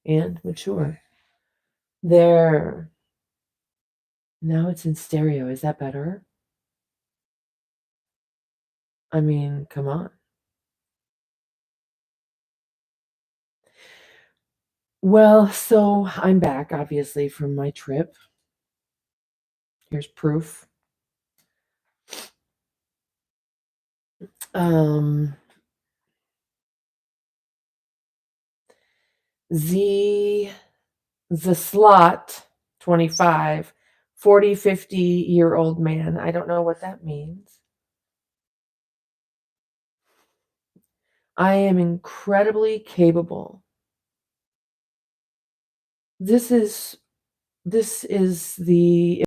and mature. There. Now it's in stereo. Is that better? I mean, come on. Well, so I'm back, obviously, from my trip. Here's proof. The slot 25, 40, 50-year-old man. I don't know what that means. I am incredibly capable. This is the